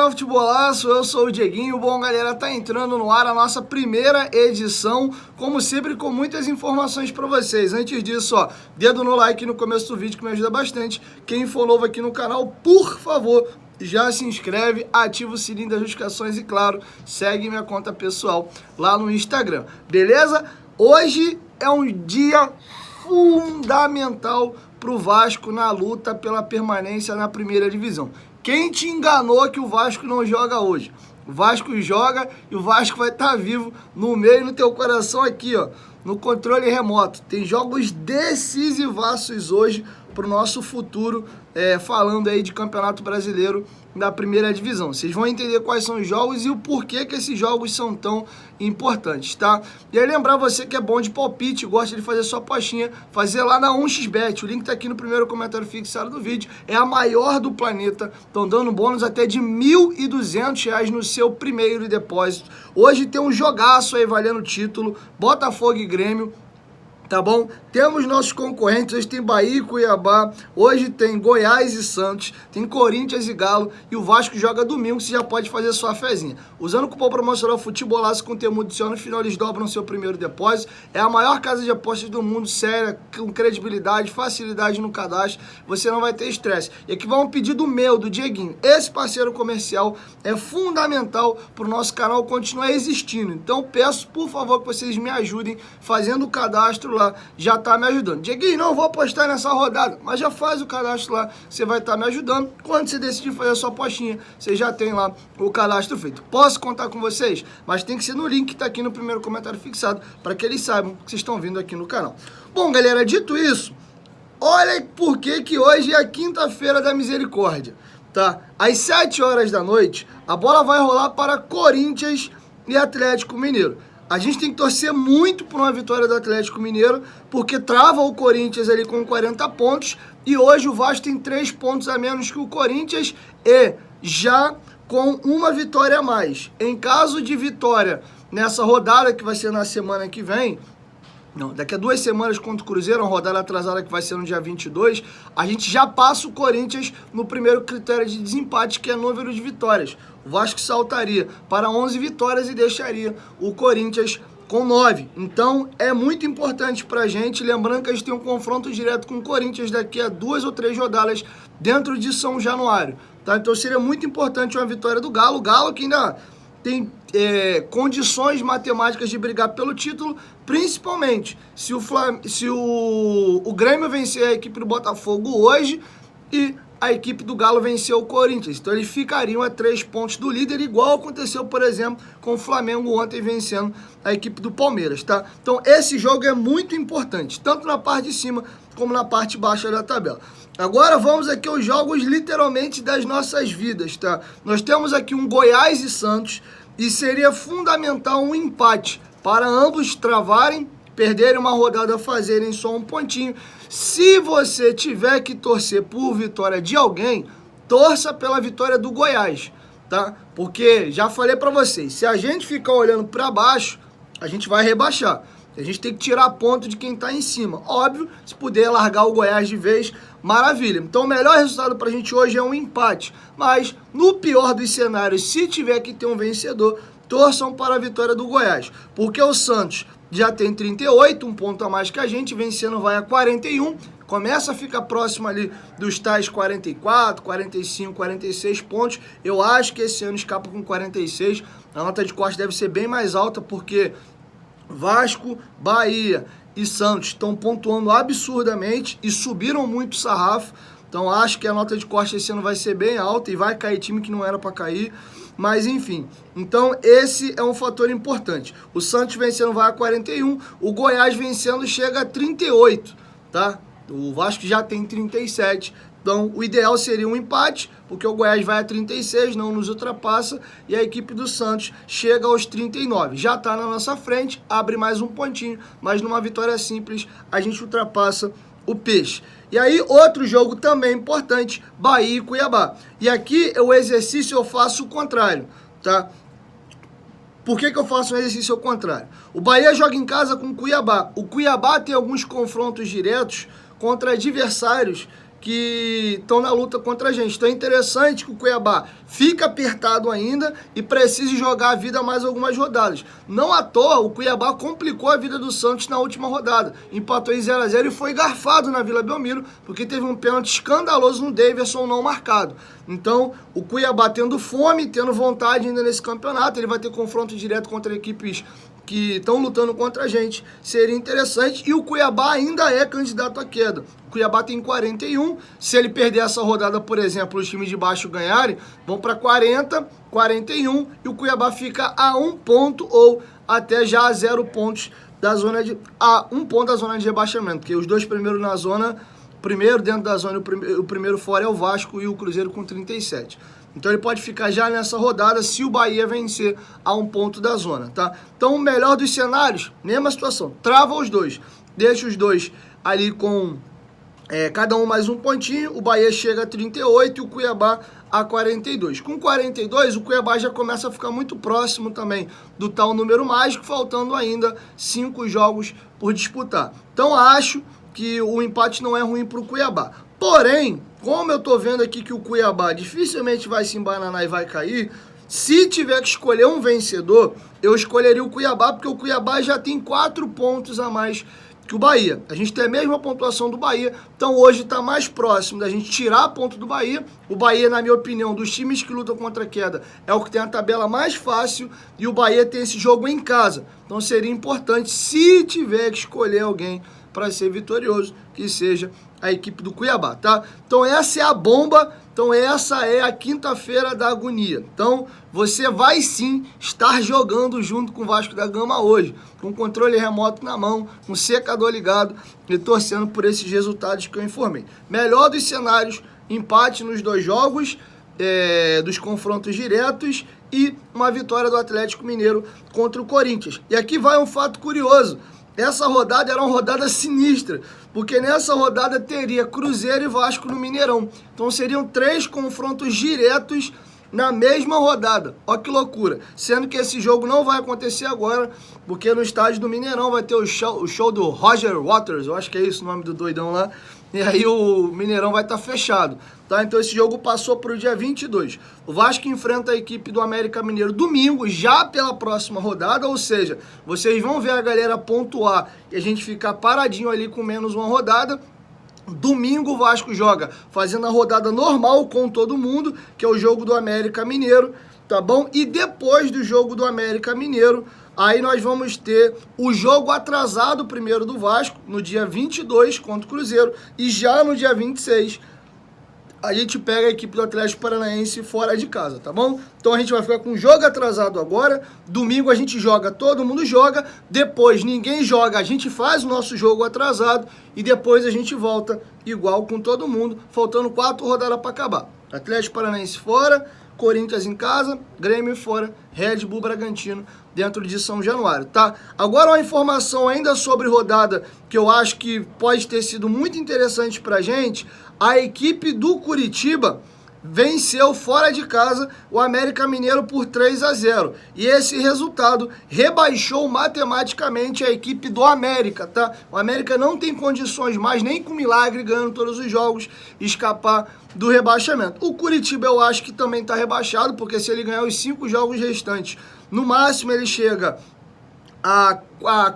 canal Futebolaço, eu sou o Dieguinho. Bom, galera, tá entrando no ar a nossa primeira edição, como sempre, com muitas informações pra vocês. Antes disso, ó, dedo no like no começo do vídeo que me ajuda bastante. Quem for novo aqui no canal, por favor, já se inscreve, ativa o sininho das notificações e, claro, segue minha conta pessoal lá no Instagram, beleza? Hoje é um dia fundamental pro Vasco na luta pela permanência na primeira divisão. Quem te enganou que o Vasco não joga hoje? O Vasco joga e o Vasco vai estar vivo no meio, no teu coração aqui, ó, no controle remoto. Tem jogos decisivaços hoje pro nosso futuro, falando aí de Campeonato Brasileiro da primeira divisão. Vocês vão entender quais são os jogos e o porquê que esses jogos são tão importantes, tá? E aí lembrar você que é bom de palpite, gosta de fazer sua apostinha, fazer lá na 1xBet, o link tá aqui no primeiro comentário fixado do vídeo, é a maior do planeta, estão dando bônus até de R$ 1.200 no seu primeiro depósito. Hoje tem um jogaço aí valendo título, Botafogo e Grêmio, tá bom? Temos nossos concorrentes, hoje tem Bahia e Cuiabá, hoje tem Goiás e Santos, tem Corinthians e Galo, e o Vasco joga domingo, você já pode fazer sua fezinha. Usando o cupom promocional Futebolaço com termo adicional, no final eles dobram seu primeiro depósito. É a maior casa de apostas do mundo, séria, com credibilidade, facilidade no cadastro, você não vai ter estresse. E aqui vai um pedido meu, do Dieguinho. Esse parceiro comercial é fundamental para o nosso canal continuar existindo. Então peço, por favor, que vocês me ajudem fazendo o cadastro lá, já tá me ajudando. Dieguinho, não vou apostar nessa rodada, mas já faz o cadastro lá, você vai estar me ajudando. Quando você decidir fazer a sua apostinha, você já tem lá o cadastro feito. Posso contar com vocês? Mas tem que ser no link que tá aqui no primeiro comentário fixado, para que eles saibam que vocês estão vindo aqui no canal. Bom, galera, dito isso, olha por que hoje é a quinta-feira da misericórdia, tá? Às 7 horas da noite, a bola vai rolar para Corinthians e Atlético Mineiro. A gente tem que torcer muito por uma vitória do Atlético Mineiro, porque trava o Corinthians ali com 40 pontos, e hoje o Vasco tem 3 pontos a menos que o Corinthians, e já com uma vitória a mais. Em caso de vitória nessa rodada, que vai ser na semana que vem, não, daqui a 2 semanas contra o Cruzeiro, uma rodada atrasada que vai ser no dia 22, a gente já passa o Corinthians no primeiro critério de desempate, que é número de vitórias. O Vasco saltaria para 11 vitórias e deixaria o Corinthians com 9. Então é muito importante pra gente, lembrando que a gente tem um confronto direto com o Corinthians daqui a 2 ou 3 rodadas dentro de São Januário, tá? Então seria muito importante uma vitória do Galo. O Galo que ainda tem condições matemáticas de brigar pelo título, principalmente se o Grêmio vencer a equipe do Botafogo hoje e a equipe do Galo vencer o Corinthians. Então eles ficariam a 3 pontos do líder, igual aconteceu, por exemplo, com o Flamengo ontem vencendo a equipe do Palmeiras, tá? Então esse jogo é muito importante, tanto na parte de cima como na parte baixa da tabela. Agora vamos aqui aos jogos literalmente das nossas vidas, tá? Nós temos aqui um Goiás e Santos, e seria fundamental um empate para ambos travarem, perderem uma rodada, fazerem só um pontinho. Se você tiver que torcer por vitória de alguém, torça pela vitória do Goiás, tá? Porque já falei para vocês, se a gente ficar olhando para baixo, a gente vai rebaixar. A gente tem que tirar ponto de quem tá em cima. Óbvio, se puder largar o Goiás de vez, maravilha. Então o melhor resultado pra gente hoje é um empate. Mas no pior dos cenários, se tiver que ter um vencedor, torçam para a vitória do Goiás. Porque o Santos já tem 38, um ponto a mais que a gente, vencendo vai a 41. Começa a ficar próximo ali dos tais 44, 45, 46 pontos. Eu acho que esse ano escapa com 46. A nota de corte deve ser bem mais alta, porque Vasco, Bahia e Santos estão pontuando absurdamente e subiram muito o sarrafo. Então acho que a nota de corte esse ano vai ser bem alta e vai cair time que não era para cair. Mas enfim, então esse é um fator importante. O Santos vencendo vai a 41, o Goiás vencendo chega a 38, tá? O Vasco já tem 37. Então, o ideal seria um empate, porque o Goiás vai a 36, não nos ultrapassa, e a equipe do Santos chega aos 39. Já está na nossa frente, abre mais um pontinho, mas numa vitória simples, a gente ultrapassa o Peixe. E aí, outro jogo também importante, Bahia e Cuiabá. E aqui, o exercício eu faço o contrário, tá? Por que eu faço um exercício ao contrário? O Bahia joga em casa com o Cuiabá. O Cuiabá tem alguns confrontos diretos contra adversários que estão na luta contra a gente. Então é interessante que o Cuiabá fica apertado ainda e precise jogar a vida mais algumas rodadas. Não à toa, o Cuiabá complicou a vida do Santos na última rodada. Empatou em 0-0 e foi garfado na Vila Belmiro, porque teve um pênalti escandaloso no Daverson não marcado. Então, o Cuiabá tendo fome, tendo vontade ainda nesse campeonato, ele vai ter confronto direto contra equipes que estão lutando contra a gente, seria interessante, e o Cuiabá ainda é candidato à queda. O Cuiabá tem 41, se ele perder essa rodada, por exemplo, os times de baixo ganharem, vão para 40, 41, e o Cuiabá fica a 1 ponto ou até já a 0 pontos da zona de... a 1 ponto da zona de rebaixamento, porque os dois primeiros na zona, primeiro dentro da zona e o primeiro fora é o Vasco e o Cruzeiro com 37. Então ele pode ficar já nessa rodada se o Bahia vencer a 1 ponto da zona, tá? Então o melhor dos cenários, mesma situação, trava os dois, deixa os dois ali com cada um mais um pontinho, o Bahia chega a 38 e o Cuiabá a 42. Com 42, o Cuiabá já começa a ficar muito próximo também do tal número mágico, faltando ainda 5 jogos por disputar. Então acho que o empate não é ruim para o Cuiabá. Porém, como eu tô vendo aqui que o Cuiabá dificilmente vai se embananar e vai cair, se tiver que escolher um vencedor, eu escolheria o Cuiabá, porque o Cuiabá já tem 4 pontos a mais que o Bahia. A gente tem a mesma pontuação do Bahia, então hoje está mais próximo da gente tirar a ponto do Bahia. O Bahia, na minha opinião, dos times que lutam contra a queda, é o que tem a tabela mais fácil, e o Bahia tem esse jogo em casa. Então seria importante, se tiver que escolher alguém para ser vitorioso, que seja a equipe do Cuiabá, tá? Então essa é a bomba, então essa é a quinta-feira da agonia. Então você vai sim estar jogando junto com o Vasco da Gama hoje, com o controle remoto na mão, com o secador ligado e torcendo por esses resultados que eu informei. Melhor dos cenários, empate nos 2 jogos, dos confrontos diretos e uma vitória do Atlético Mineiro contra o Corinthians. E aqui vai um fato curioso. Essa rodada era uma rodada sinistra, porque nessa rodada teria Cruzeiro e Vasco no Mineirão. Então seriam 3 confrontos diretos na mesma rodada. Ó que loucura. Sendo que esse jogo não vai acontecer agora, porque no estádio do Mineirão vai ter o show do Roger Waters, eu acho que é isso o nome do doidão lá, e aí o Mineirão vai estar fechado, tá? Então esse jogo passou para o dia 22. O Vasco enfrenta a equipe do América Mineiro domingo, já pela próxima rodada, ou seja, vocês vão ver a galera pontuar e a gente ficar paradinho ali com menos uma rodada. Domingo o Vasco joga fazendo a rodada normal com todo mundo, que é o jogo do América Mineiro, tá bom? E depois do jogo do América Mineiro, aí nós vamos ter o jogo atrasado primeiro do Vasco, no dia 22 contra o Cruzeiro, e já no dia 26 a gente pega a equipe do Atlético Paranaense fora de casa, tá bom? Então a gente vai ficar com o jogo atrasado agora, domingo a gente joga, todo mundo joga, depois ninguém joga, a gente faz o nosso jogo atrasado e depois a gente volta igual com todo mundo, faltando 4 rodadas para acabar. Atlético Paranaense fora, Corinthians em casa, Grêmio fora, Red Bull Bragantino dentro de São Januário, tá? Agora uma informação ainda sobre rodada que eu acho que pode ter sido muito interessante pra gente. A equipe do Curitiba venceu fora de casa o América Mineiro por 3-0. E esse resultado rebaixou matematicamente a equipe do América, tá? O América não tem condições mais, nem com milagre, ganhando todos os jogos, escapar do rebaixamento. O Curitiba eu acho que também está rebaixado, porque se ele ganhar os 5 jogos restantes, no máximo ele chega a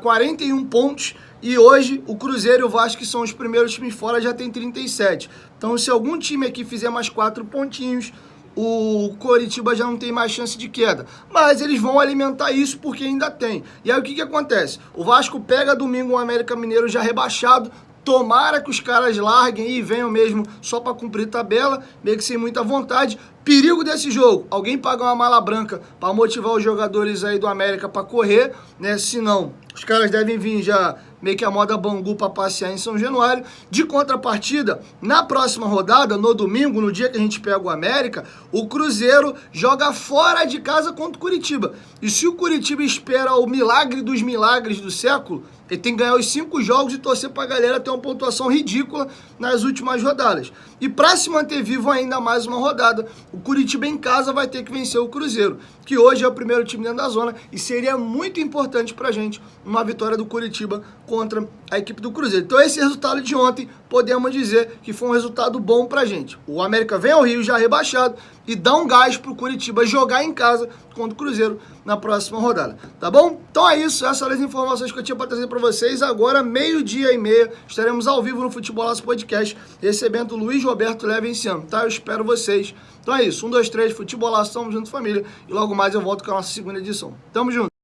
41 pontos, e hoje o Cruzeiro e o Vasco, que são os primeiros times fora, já tem 37. Então se algum time aqui fizer mais 4 pontinhos, o Coritiba já não tem mais chance de queda. Mas eles vão alimentar isso porque ainda tem. E aí o que acontece? O Vasco pega domingo o América Mineiro já rebaixado. Tomara que os caras larguem e venham mesmo só para cumprir tabela, meio que sem muita vontade. Perigo desse jogo, alguém paga uma mala branca para motivar os jogadores aí do América para correr, né? Senão, os caras devem vir já meio que a moda Bangu para passear em São Januário. De contrapartida, na próxima rodada, no domingo, no dia que a gente pega o América, o Cruzeiro joga fora de casa contra o Curitiba. E se o Curitiba espera o milagre dos milagres do século, ele tem que ganhar os 5 jogos e torcer pra galera ter uma pontuação ridícula nas últimas rodadas. E pra se manter vivo ainda mais uma rodada, o Curitiba em casa vai ter que vencer o Cruzeiro, que hoje é o primeiro time dentro da zona, e seria muito importante pra gente uma vitória do Curitiba contra a equipe do Cruzeiro. Então esse resultado de ontem, podemos dizer que foi um resultado bom pra gente. O América vem ao Rio já rebaixado e dá um gás pro Curitiba jogar em casa contra o Cruzeiro na próxima rodada, tá bom? Então é isso, essas são as informações que eu tinha para trazer para vocês. Agora, 12:30, estaremos ao vivo no Futebolaço Podcast, recebendo o Luiz Roberto Levenciano, tá? Eu espero vocês. Então é isso, 1, 2, 3, Futebolaço, tamo junto, família, e logo mais eu volto com a nossa segunda edição. Tamo junto!